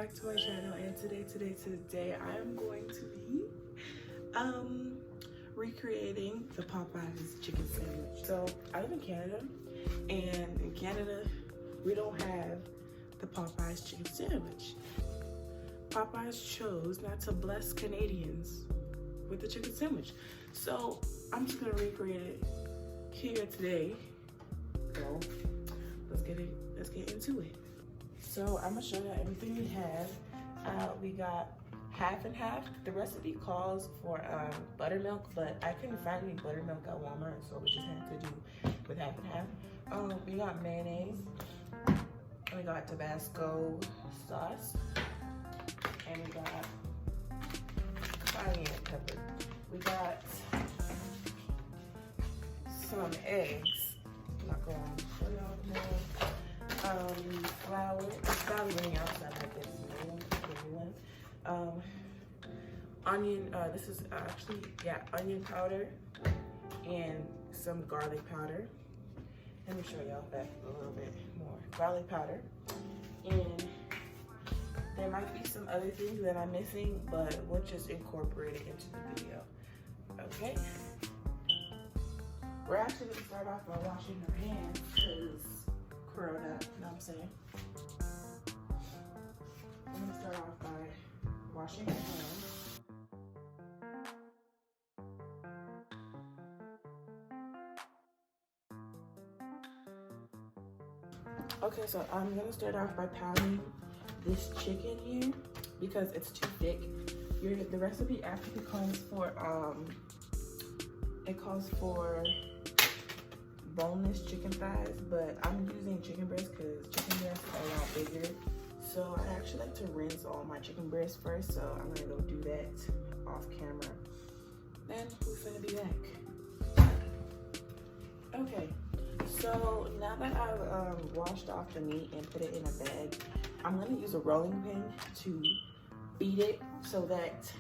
back to my channel, and today I am going to be recreating the Popeyes chicken sandwich. So I live in Canada, and in Canada we don't have the Popeyes chicken sandwich. Popeyes chose not to bless Canadians with the chicken sandwich, so I'm just gonna recreate it here today. So let's get into it. So I'm gonna show you everything we have. We got half and half. The recipe calls for buttermilk, but I couldn't find any buttermilk at Walmart, so we just had to do with half and half. We got mayonnaise, we got Tabasco sauce, and we got cayenne pepper. We got some eggs. I'm not going to show y'all more. Flour. It's probably running out, so I might get one. Onion. This is actually onion powder and some garlic powder. Let me show y'all that a little bit more. Garlic powder, and there might be some other things that I'm missing, but we'll just incorporate it into the video. Okay. We're actually gonna start off by washing our hands because Corona, you know what I'm saying? I'm gonna start off by washing your hands. Okay, so I'm gonna start off by pounding this chicken here because it's too thick. The recipe actually calls for boneless chicken thighs, but I'm using chicken breast because chicken breasts are a lot bigger. So I actually like to rinse all my chicken breasts first, so I'm gonna go do that off camera. Then we're gonna be back. Okay, so now that I've washed off the meat and put it in a bag, I'm gonna use a rolling pin to beat it so that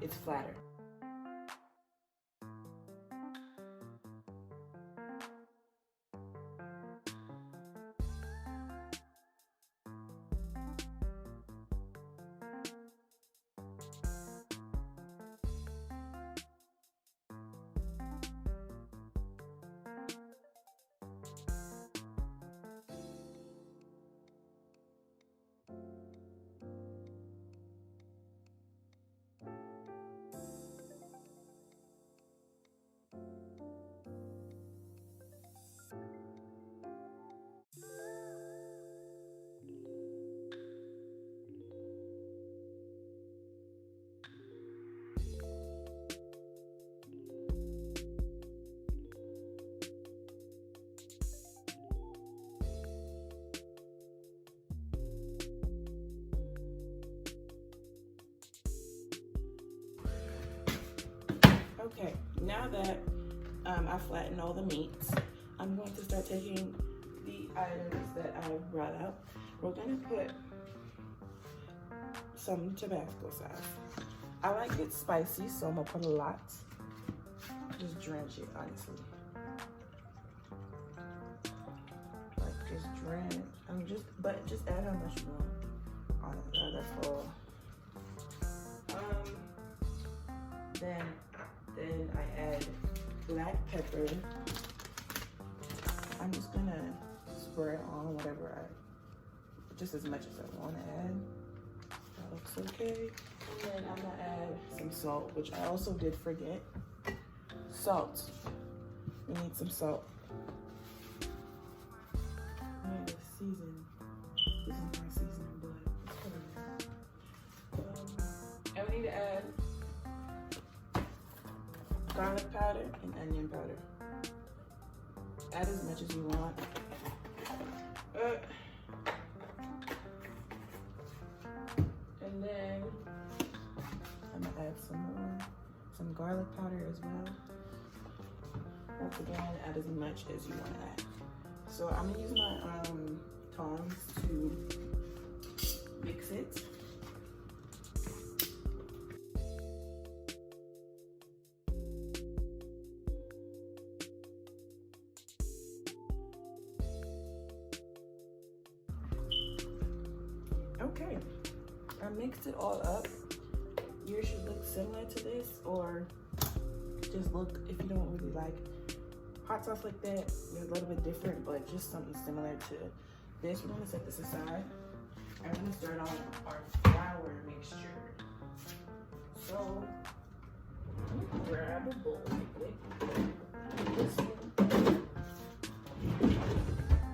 it's flatter. Okay, now that I flattened all the meats, I'm going to start taking the items that I brought up. We're gonna put some Tabasco sauce. I like it spicy, so I'm gonna put a lot. Just drench it, honestly. Like just drench. But just add how much you want. That's all. Then I add black pepper. I'm just gonna spread on just as much as I want to add. That looks okay. And then I'm gonna add some salt, which I also did forget. Salt. We need some salt. I need to season. This is my seasoning, but and we need to add garlic powder and onion powder. Add as much as you want. And then I'm gonna add some garlic powder as well. Once again, add as much as you want to add. So I'm gonna use my tongs to mix it. I mixed it all up. Yours should look similar to this, or just look, if you don't really like hot sauce like that, they're a little bit different, but just something similar to this. We're gonna set this aside. I'm gonna start on our flour mixture. So I'm gonna grab a bowl real quick.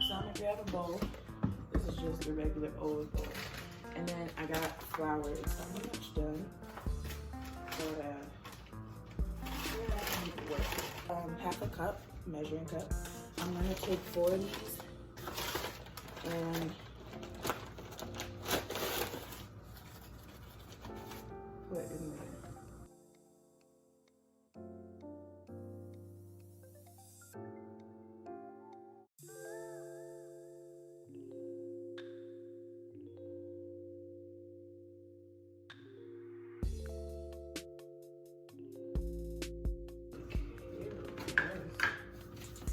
So I'm gonna grab a bowl. This is just a regular old bowl. And then I got flour. It's not much done. But half a cup, measuring cup. I'm gonna take 4 of these and put in there.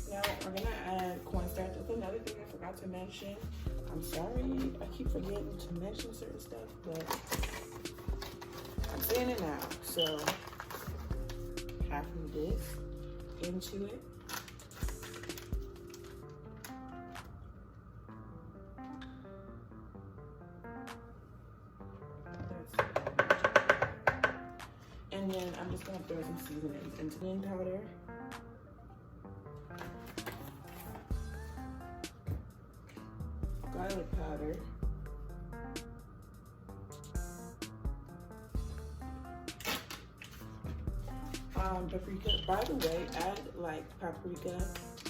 Now we're gonna add cornstarch. That's another thing I forgot to mention. I'm sorry, I keep forgetting to mention certain stuff, but I'm saying it now. So half of this into it. And then I'm just gonna throw some seasonings into onion powder. Garlic powder. Paprika. By the way, add like paprika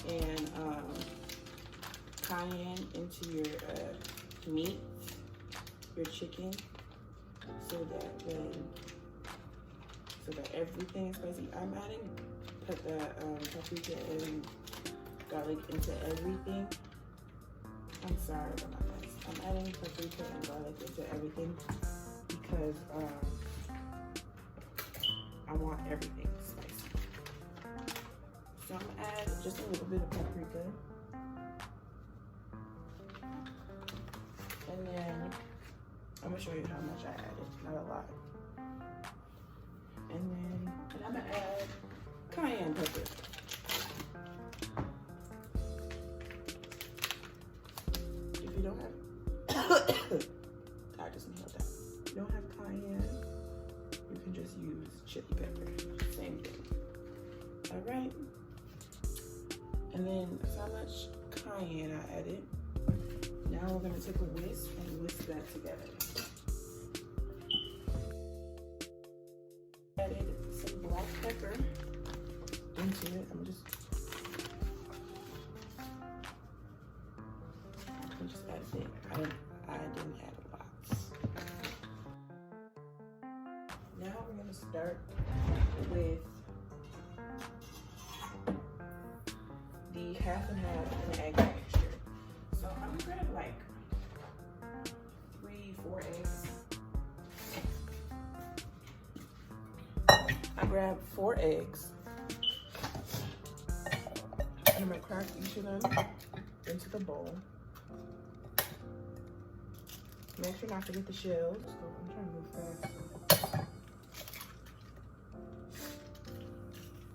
and cayenne into your meat, your chicken, so that everything is spicy. I'm adding paprika and garlic into everything. I'm sorry about my mess. I'm adding paprika and garlic into everything because I want everything spicy. So I'm gonna add just a little bit of paprika. And then I'm gonna show you how much I added, not a lot. And I'm gonna add cayenne pepper. If you don't have, I just nailed that. If you don't have cayenne, you can just use chili pepper, same thing. All right. And then that's how much cayenne I added. Now we're gonna take a whisk and whisk that together. Added some black pepper into it. I'm just add a bit. I didn't add a lot. Now we're gonna start with the half and half egg mixture. So I'm gonna grab like 3-4 eggs. I grabbed 4 eggs. And I'm gonna crack each of them into the bowl. Make sure not to get the shells. So I'm trying to move fast.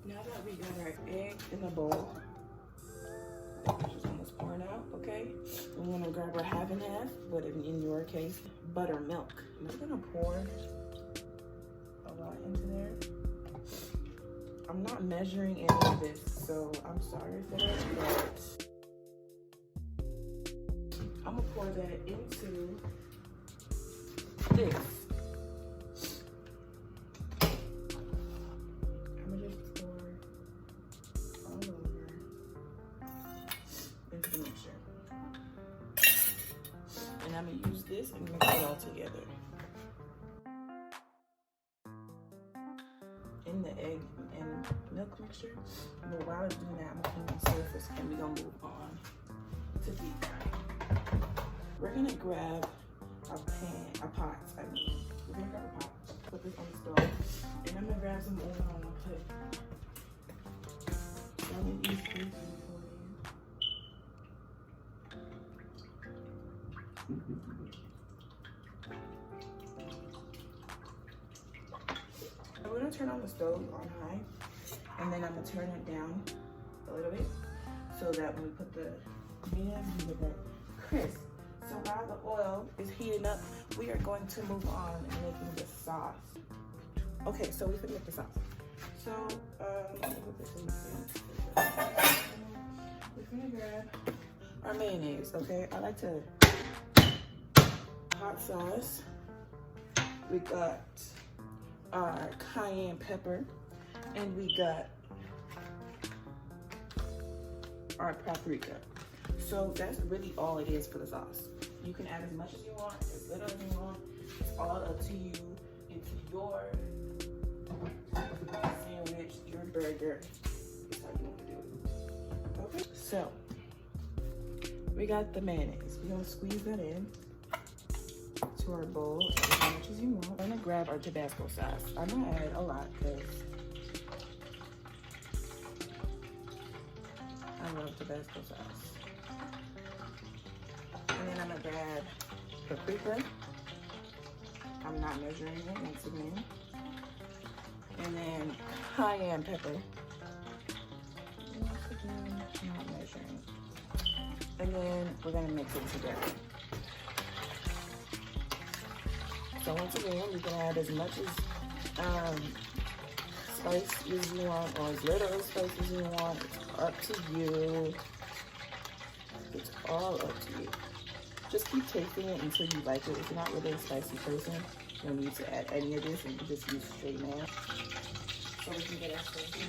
Now that we got our egg in the bowl, which is almost pouring out, okay? We're gonna grab our half and half, but in your case, buttermilk. I'm just gonna pour a lot into there. I'm not measuring any of this, so I'm sorry for that, but I'm gonna pour that into this. I'm gonna just pour all over into the mixture. And I'm gonna use this and mix it all together. In the egg and milk mixture. But while I'm doing that, I'm gonna clean my surface and we're gonna move on to deep fry. We're gonna grab a pot. We're gonna grab a pot, put this on the stove, and I'm gonna grab some oil and I'll put. So I'm gonna use this for you. turn on the stove on high, and then I'm gonna turn it down a little bit so that when we put the meat in, we get that crisp. So while the oil is heating up, we are going to move on and making the sauce. Okay, so we can make the sauce. So let me put this in the sink. We're gonna grab our mayonnaise. Okay, I like to hot sauce. We got our cayenne pepper, and we got our paprika. So that's really all it is for the sauce. You can add as much as you want, as little as you want. It's all up to you. It's your sandwich, your burger. That's how you want to do it. Okay, so we got the mayonnaise. We're gonna squeeze that in to our bowl as much as you want. I'm gonna grab our Tabasco sauce. I'm gonna add a lot because I love Tabasco sauce. And then I'm gonna grab paprika. I'm not measuring it once again. And then cayenne pepper. Once again, not measuring. And then we're gonna mix it together. So once again, you can add as much as spice as you want, or as little spice as you want. It's up to you. It's all up to you. Just keep tasting it until you like it. If you're not really a spicy person, you don't need to add any of this, and you can just use straight mayo. So we can get our spicy.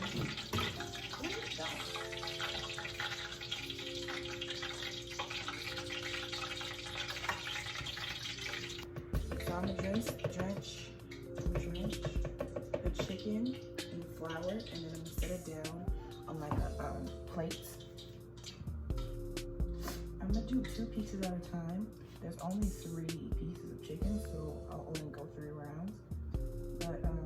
So I'm gonna drench the chicken in flour, and then I'm gonna set it down on like a plate. I'm gonna do 2 pieces at a time. There's only 3 pieces of chicken, so I'll only go 3 rounds. But I'm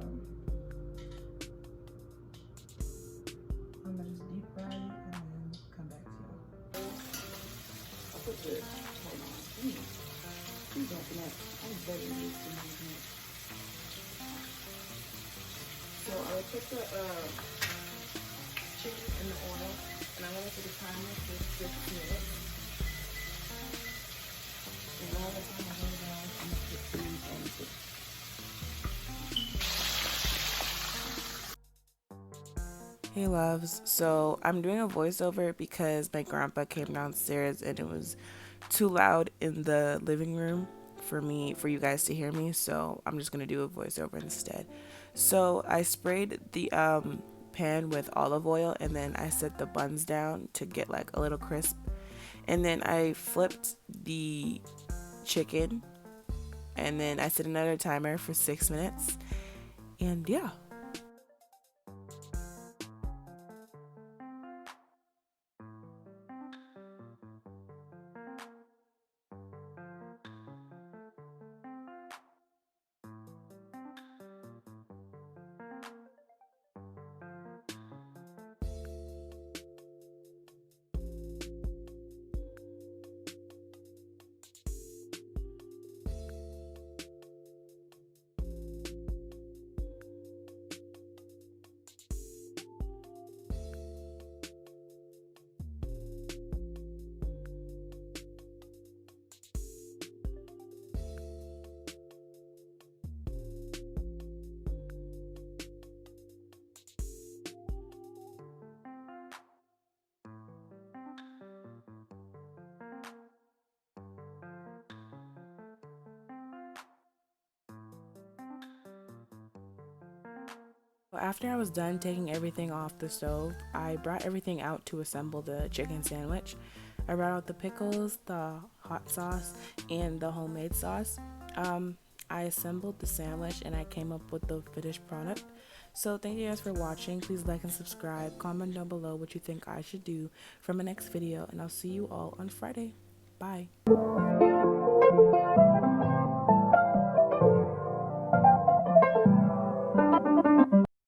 gonna just deep fry it and then come back to it. I'll put the, hold on, please don't connect. I'm very used to using it. So I'll put the chicken in the oil, and I'm gonna put the timer for 6 minutes. And all the time I go down, I'm gonna put food into it. Hey loves, so I'm doing a voiceover because my grandpa came downstairs and it was too loud in the living room for you guys to hear me, so I'm just gonna do a voiceover instead. So I sprayed the pan with olive oil, and then I set the buns down to get like a little crisp, and then I flipped the chicken, and then I set another timer for 6 minutes, and yeah. After I was done taking everything off the stove, I brought everything out to assemble the chicken sandwich. I brought out the pickles, the hot sauce, and the homemade sauce. I assembled the sandwich and I came up with the finished product. So thank you guys for watching. Please like and subscribe. Comment down below what you think I should do for my next video, and I'll see you all on Friday. Bye.